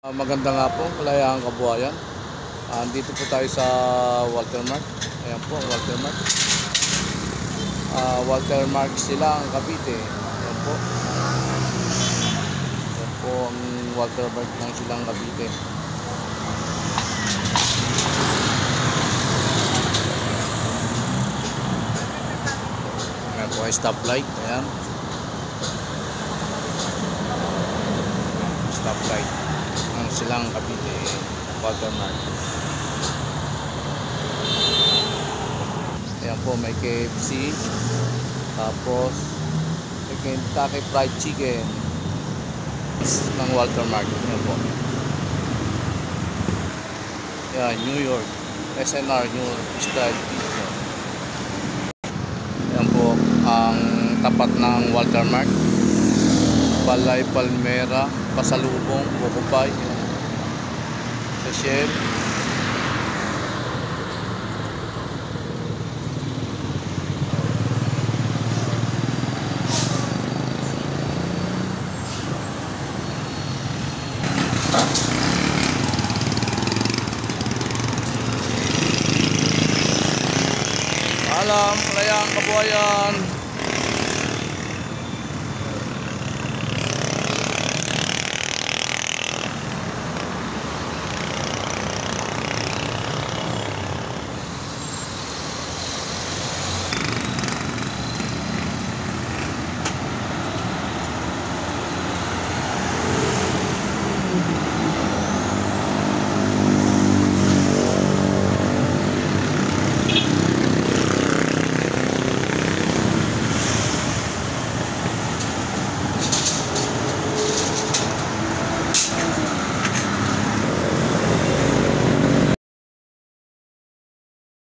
Maganda nga po, Kalayaan Kabuhayan. Dito po tayo sa Walter Mart. Ayan po, Walter Mart. Walter Mart Silang, Cavite. Ayan po. Ayan po ang Walter Mart ng Silang, Cavite. Ayan po ay stoplight. Ayan. Stoplight ng Silang, Cavite, Walter Mart. Ayan po, may KFC, tapos may Kentucky Fried Chicken ng Walter Mart. Ayan po. Ayan, New York SNR New York Style Pizza. Ayan po ang tapat ng Walter Mart. Balay Palmera, pasalubong, Bukupay, sa Shell. Alam, Kalayaan Kabuhayan.